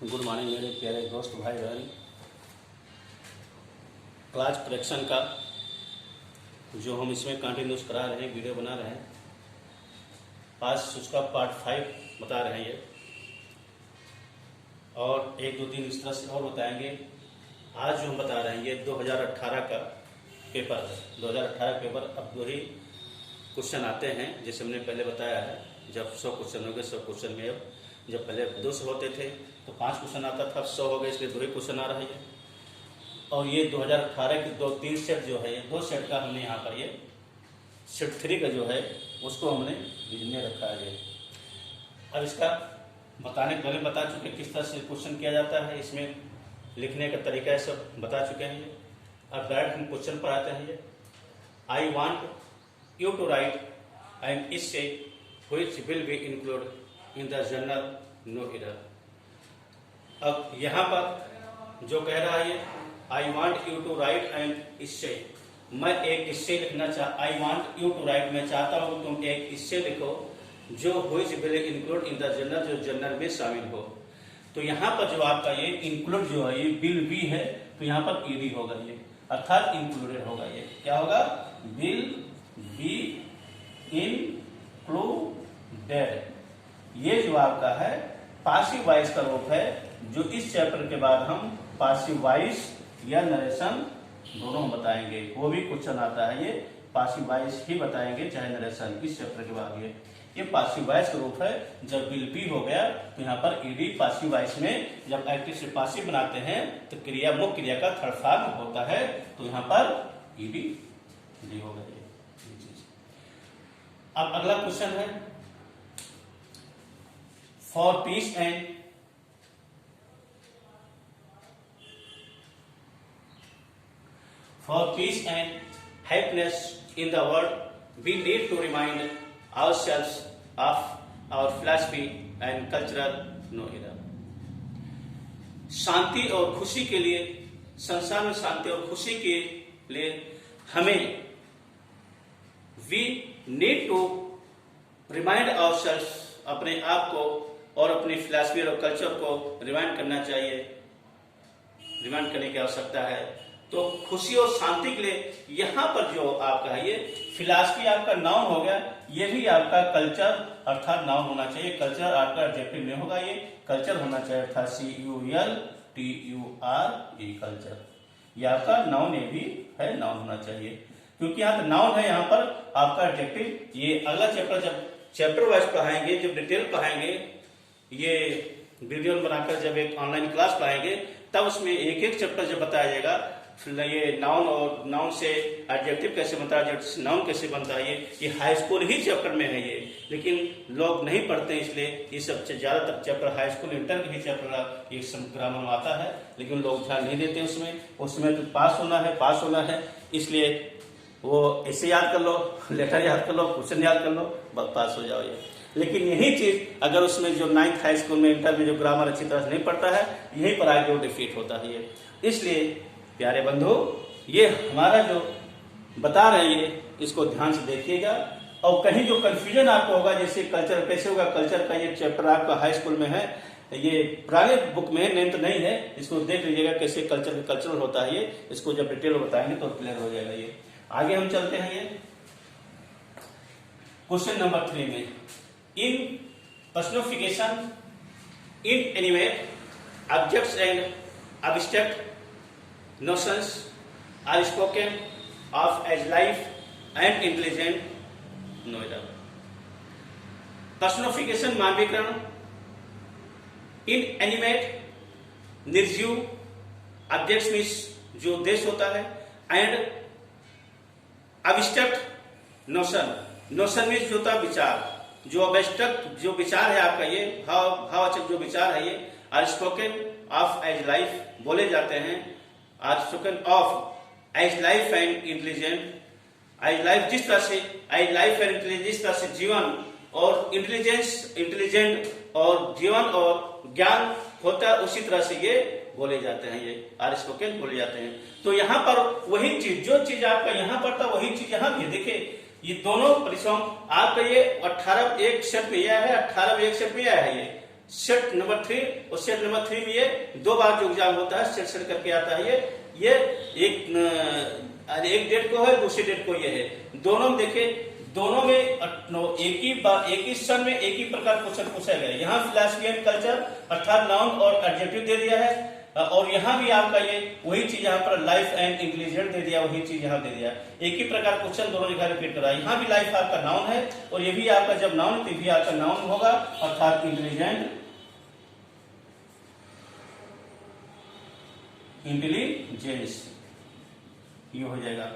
Good morning मेरे प्यारे दोस्त भाई बहन। क्लास करेक्शन का जो हम इसमें कंटिन्यूस करा रहे हैं, वीडियो बना रहे हैं, आज उसका पार्ट 5 बता रहे हैं ये, और एक दो दिन इस तरह से और बताएंगे। आज जो हम बता रहे हैं ये 2018 का पेपर है। 2018 पेपर अब 2 ही क्वेश्चन आते हैं, जैसे हमने पहले बताया है। जब 100 क्वेश्चन हो गए, 100 क्वेश्चन में अब जब पहले 200 होते थे तो 5 क्वेश्चन आता था, अब 100 हो गए, इसलिए 2 ही क्वेश्चन आ रहा है। और ये 2018 के 2-3 सेट जो है, 2 सेट का हमने यहाँ पर ये सेट 3 का जो है उसको हमने लिखने रखा है। अब इसका बताने के पहले बता चुके किस तरह से क्वेश्चन किया जाता है, इसमें लिखने का तरीका है, सब बता चुके हैं ये। अब डायरेक्ट हम क्वेश्चन पर आते हैं। ये I want you to write an essay which will be include in the journal no error. अब यहाँ पर जो कह रहा है, I want you to write an essay, मैं एक इससे लिखना I want you to write, मैं चाहता हूँ तुम एक इससे लिखो जो which will include in the journal, जो जर्नल में शामिल हो। तो यहाँ पर जो आपका ये इंक्लूड जो है, ये विल बी है, तो यहाँ पर ईडी होगा, ये अर्थात इंक्लूडेड होगा। ये क्या होगा? Will be included. ये जो आपका है पासिव वॉइस का रूप है, जो इस चैप्टर के बाद हम पासिव वॉइस या नरेशन दोनों बताएंगे। वो भी क्वेश्चन आता है, ये पासिव वॉइस ही बताएंगे चाहे नरेशन, इस चैप्टर के बाद ये पासिव वॉइस का रूप है। जब विल बी हो गया तो यहाँ पर ईडी पासिव वॉइस में जब एक्टिव से पासिव बनाते हैं तो क्रिया मुख्य क्रिया का थर्ड फॉर्म होता है, तो यहाँ पर ईडी डी होगा ये चीज। अब अगला क्वेश्चन है, for piece and happiness in the world, we need to remind ourselves of our philosophy and cultural no error. शांति और खुशी के लिए, संसार में शांति और खुशी के लिए हमें we need to remind ourselves, अपने आप को और अपनी फिलॉसफी और कल्चर को रिमाइंड करना चाहिए, रिमाइंड करने की आवश्यकता है। तो खुशी और शांति के लिए यहाँ पर जो आपका है, ये फिलॉसफी आपका नाउन हो गया, ये भी आपका कल्चर अर्थात नाउन होना चाहिए। कल्चर आपका एडजेक्टिव नहीं होगा, ये कल्चर होना चाहिए, अर्थात CULTURE कल्चर। ये आपका नाउन, ये भी है नाउन होना चाहिए, क्योंकि यहाँ नाउन है, यहाँ पर आपका एडजेक्टिव। ये अगला चैप्टर जब चैप्टर वाइज पढ़ाएंगे, जब डिटेल पढ़ाएंगे, ये वीडियो बनाकर जब एक ऑनलाइन क्लास पढ़ाएंगे, तब उसमें एक एक चैप्टर जब बताया जाएगा, ये नाउन और नाउन से एडजेक्टिव कैसे बनता है, नाउन कैसे बनता है, ये हाई स्कूल ही चैप्टर में है ये, लेकिन लोग नहीं पढ़ते हैं, इसलिए ये सब ज्यादातर चैप्टर हाई स्कूल इंटर के ही चैप्टर ये सब ग्रामर में आता है, लेकिन लोग ध्यान नहीं देते उसमें तो पास होना है, इसलिए वो ऐसे याद कर लो, लेटर याद कर लो, क्वेश्चन याद कर लो, बस पास हो जाओ ये। लेकिन यही चीज अगर उसमें जो 9th हाई स्कूल में, इंटर में जो ग्रामर अच्छी तरह से नहीं पढ़ता है, यही पर आगे वो डिफीट होता है ये। इसलिए प्यारे बंधु, ये हमारा जो बता रहे हैं ये, इसको ध्यान से देखिएगा। और कहीं जो कंफ्यूजन आपको होगा, जैसे कल्चर कैसे होगा, कल्चर का ये चैप्टर आपका हाई स्कूल में है, ये पुराने बुक में नेम तो नहीं है, इसको देख लीजिएगा कैसे कल्चरल होता है ये, इसको जब डिटेल बताएंगे तो क्लियर हो जाएगा ये। आगे हम चलते हैं ये क्वेश्चन नंबर 3 में, in personification inanimate objects and abstract notions are spoken of as life and intelligent no error. Personification मानवीकरण, inanimate निर्जीव ऑब्जेक्ट्स में जो देश होता है, एंड abstract नोशन में जो होता है विचार, जो अब्स्ट्रैक्ट जो विचार है आपका, ये भाववाचक जो विचार है, ये are spoken of as life बोले जाते हैं, are spoken of as life and intelligent, as life जिस तरह से, एज लाइफ एंड इंटेलिजेंट जिस तरह से जीवन और इंटेलिजेंट और जीवन और ज्ञान होता है, उसी तरह से ये बोले जाते हैं, ये आर स्पोकन बोले जाते हैं। तो यहाँ पर वही चीज, जो चीज आपका यहाँ पर था वही चीज यहाँ भी, देखिए ये दोनों परिश्रम आपका ये 18 एक सेट में यह है, 18 एक सेट में यह है, ये सेट नंबर 3 और सेट नंबर 3 में ये 2 बार जो एग्जाम होता है सेट करके आता है। ये एक डेट को है, दूसरी डेट को ये है। दोनों में देखे, दोनों में एक ही सन में एक ही प्रकार क्वेश्चन पूछा गया है। यहाँ फिलॉसफी एंड कल्चर अर्थात नाउन और एडजेक्टिव दे दिया है, और यहाँ भी आपका ये वही चीज यहाँ पर लाइफ एंड इंटेलिजेंट दे दिया, वही चीज यहाँ दे दिया। एक ही प्रकार क्वेश्चन दोनों जगह रिपीट करा। यहाँ भी लाइफ आपका नाउन है और ये भी आपका जब नाउन तो भी आपका नाउन होगा अर्थात इंटेलिजेंट, इंटेलिजेंस ये हो जाएगा।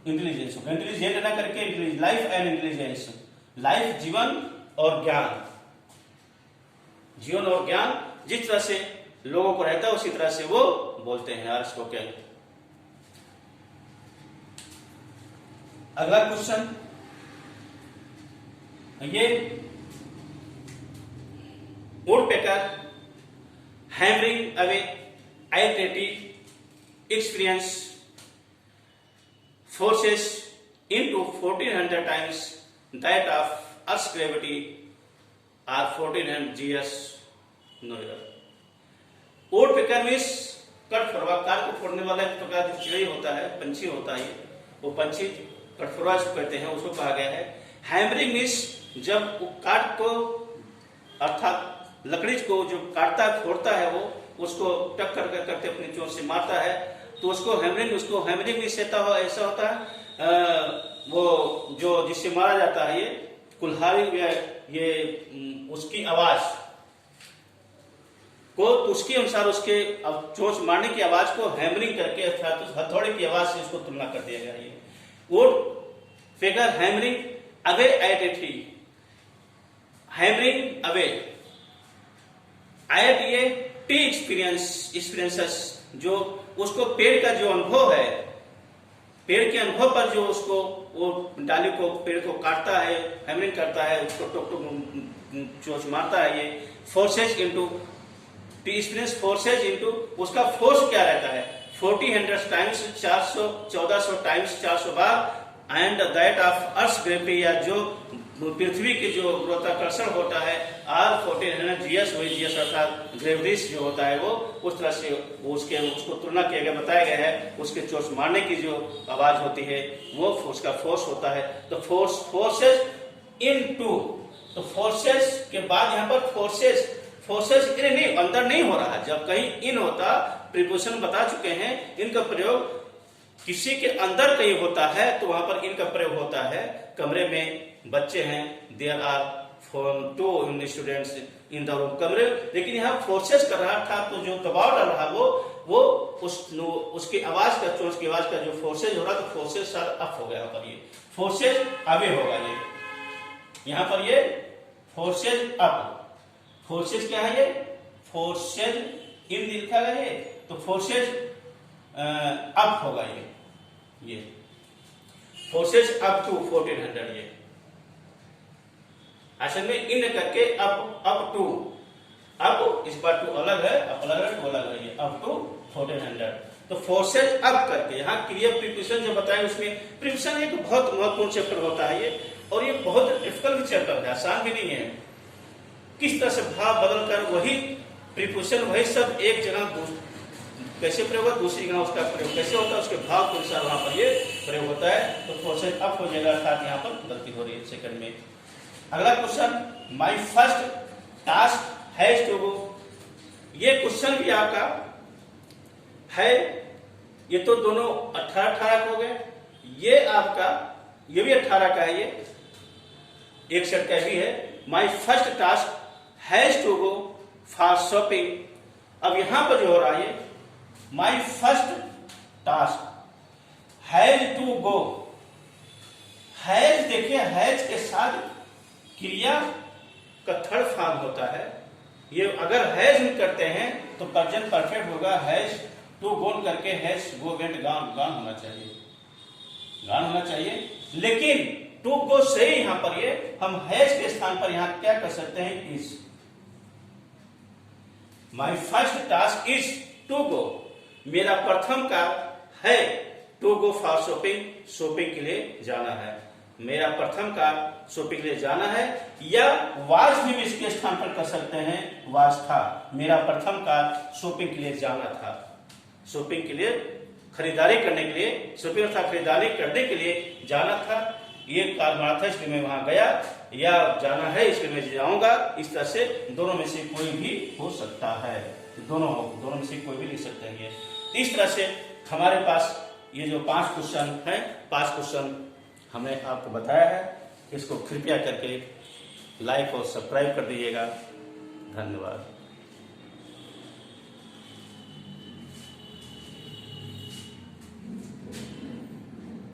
इंटेलिजेंस होगा, इंटेलिजेंट ना करके लाइफ एंड इंटेलिजेंस। लाइफ जीवन और ज्ञान, जीवन और ज्ञान जिस तरह से लोगों को रहता है उसी तरह से वो बोलते हैं अरिस्टोटल। अगला क्वेश्चन ये woodpecker hammering away identity experience forces into 1400 times that of Earth's gravity are 1400 years. No error. Woodpecker means कठफोड़वा, कार को फोड़ने वाला एक प्रकार जो चिड़ै होता है, पंछी होता है, वो पंछी कठफोड़वा कहते हैं, उसको कहा गया है। हैमरिंग मीन्स जब वो काट को अर्थात लकड़ी को जो काटता फोड़ता है वो उसको टक्कर करते अपनी चोट से मारता है तो उसको हैमरिंग मीन्स ऐसा होता है वो जो जिससे मारा जाता है ये कुल्हाड़ी ये उसकी आवाज को तो उसके अनुसार उसके चोंच मारने की आवाज को हैमरिंग करके अर्थात हथौड़े की आवाज से उसको तुलना कर दिया गया। ये woodpecker hammering away at a tree, hammering away at a tree experiences, जो उसको पेड़ का जो अनुभव है, पेड़ के अनुभव पर जो उसको वो डाली को पेड़ को काटता है, हैमरिंग करता है, उसको टोक टोक चोंच मारता है। ये forces into experience, forces into उसका फोर्स क्या रहता है 1400 times 1400 times 400 bar, and that of earth gravity, या जो पृथ्वी की जो गुरुत्वाकर्षण होता है आर 1400 जीएस, वही जीएस अर्थात ग्रेविटी जो होता है वो उस तरह से उसको तुलना किया गया, बताया गया है। उसके चोट मारने की जो आवाज होती है वो उसका फोर्स होता है। तो फोर्सेज इनटू, तो फोर्सेज के बाद यहाँ पर फोर्सेज इन नहीं, अंदर नहीं हो रहा है। जब कहीं इन होता, प्रीपोजिशन बता चुके हैं, इनका प्रयोग किसी के अंदर कहीं होता है तो वहां पर इनका प्रयोग होता है। कमरे में बच्चे हैं, there are 2 students in the room, कमरे, लेकिन यहाँ फोर्सेस कर रहा था तो जो दबाव डाल रहा वो उसकी आवाज का, चोंच की आवाज का जो फोर्सेज हो रहा तो फोर्सेज सर अप हो गया। यहाँ पर ये फोर्सेज अवे होगा, ये यहाँ पर ये फोर्सेज अप, फोर्सेज क्या है, ये फोर्सेज इन लिखा गया है तो फोर्सेज अप होगा। ये फोर्सेज अप टू 1400, ये असल में इन करके अप टू, अप इस बार टू अलग है, अप अलग है, टू अलग है, ये अप टू 1400। तो फोर्सेज अप करके यहाँ क्रिया प्रीपोजिशन जो बताए उसमें प्रीपोजिशन एक बहुत महत्वपूर्ण चैप्टर होता है ये, और ये बहुत डिफिकल्ट चैप्टर है, आसान भी नहीं है। किस तरह से भाव बदल कर वही प्रीपोजिशन वही सब एक जगह कैसे प्रयोग होता है, दूसरी जगह उसका प्रयोग कैसे होता है, उसके भाव के अनुसार वहां पर ये प्रयोग होता है। तो फोर्सेज अप हो जाएगा, अर्थात यहाँ पर गलती हो रही है सेकंड में। अगला question, my first task has to go, ये क्वेश्चन भी आपका है। ये तो दोनों 18 हो गए, ये आपका ये भी 18 का है, ये एक सेट का भी है। My first task has to go for shopping, अब यहां पर जो हो रहा है my first task has to go, has देखिए हैज के साथ क्रिया का थर्ड फॉर्म होता है। ये अगर हैज करते हैं तो प्रेजेंट परफेक्ट होगा, हैज टू गोन करके हैज गो वेंट गॉन होना चाहिए, गॉन होना चाहिए। लेकिन टू गो से यहां पर ये हम हैज के स्थान पर यहां क्या कर सकते हैं, is. My first task is to go, मेरा प्रथम कार्य है to go for shopping, shopping के लिए जाना है। मेरा प्रथम का शॉपिंग के लिए जाना है, या वाज भी इसके स्थान पर कर सकते हैं, वाज था। मेरा प्रथम का शॉपिंग के लिए जाना था। शॉपिंग के लिए, खरीदारी करने के लिए, शॉपिंग अर्थात खरीदारी करने के लिए जाना था। ये कार्य बना था इसलिए मैं वहां गया, या जाना है इसलिए मैं जाऊंगा। इस तरह से दोनों में से कोई भी हो सकता है, दोनों में से कोई भी लिख सकते हैं। इस तरह से हमारे पास ये जो 5 क्वेश्चन है, 5 क्वेश्चन हमने आपको बताया है। इसको कृपया करके लाइक और सब्सक्राइब कर दीजिएगा। धन्यवाद।